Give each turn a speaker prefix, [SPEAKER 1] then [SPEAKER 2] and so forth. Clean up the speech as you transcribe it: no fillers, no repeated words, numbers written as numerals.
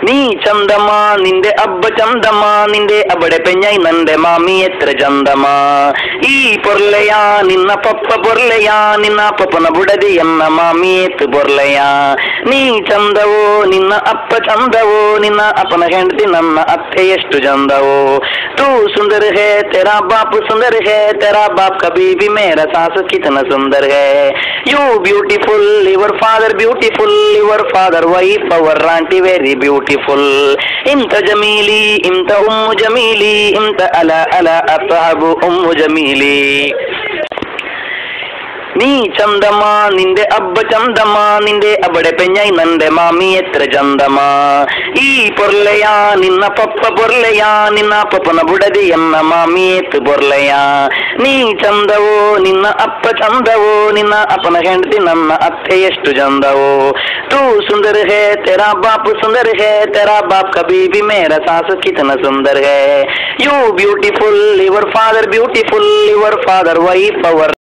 [SPEAKER 1] ನೀ ಚಂದಮ್ಮ ನಿಂದೆ ಅಬ್ಬ ಚಂದಮ್ಮ ನಿಂದೆ ಅಬಡೆ ಪೆಂಜೈ ನಂದೆ ಮಾಮಿ ಎತ್ರ ಚಂದಮ್ಮ ಈ ಪೊರ್ಲೆಯ ನಿನ್ನ ಪಪ್ಪ ಪೊರ್ಲೆಯ ನಿನ್ನ ಪಪ್ಪನ ಬುಡದಿಯನ್ನ ಮಾಮಿ ಎತ್ತು ಪೊರ್ಲೆಯ ನೀ ಚಂದವೋ ನಿನ್ನ ಅಪ್ಪ ಚಂದವೋ ನಿನ್ನ ಅಪ್ಪನ ಹೆಂಡತಿ ನನ್ನ ಅತ್ತೆ ಎಷ್ಟು ಚಂದವೋ तू सुंदर है तेरा बाप सुंदर है तेरा बाप कभी भी मेरा सास कितना सुंदर है you beautiful your father beautiful your father wife our aunty very beautiful इंत जमीली इंत उम्मु जमीली इंत अला अला अतहबु उम्मु जमीली ನೀ ಚಂದಮ್ಮ ನಿಂದೆ ಅಬ್ಬ ಚಂದಮ್ಮ ನಿಂದೆ ಅಬಡೆ ಪೆಂಜೈ ನಂದೆ ಮಾಮಿ ಎತ್ರ ಚಂದಮ್ಮ ಈ ಪೊರ್ಲೆಯ ನಿನ್ನ ಪಪ್ಪ ಪೊರ್ಲೆಯ ನಿನ್ನ ಪಪ್ಪನ ಬುಡದಿಯನ್ನ ಮಾಮಿ ಎತ್ತು ಪೊರ್ಲೆಯ ನೀ ಚಂದವೋ ನಿನ್ನ ಅಪ್ಪ ಚಂದವೋ ನಿನ್ನ ಅಪ್ಪನ ಹೆಂಡತಿ ನನ್ನ ಅತ್ತೆ ಎಷ್ಟು ಚಂದವೋ तू सुंदर है तेरा बाप सुंदर है तेरा बाप कभी भी मेरा सास कितना सुंदर है you beautiful your father beautiful your father wife our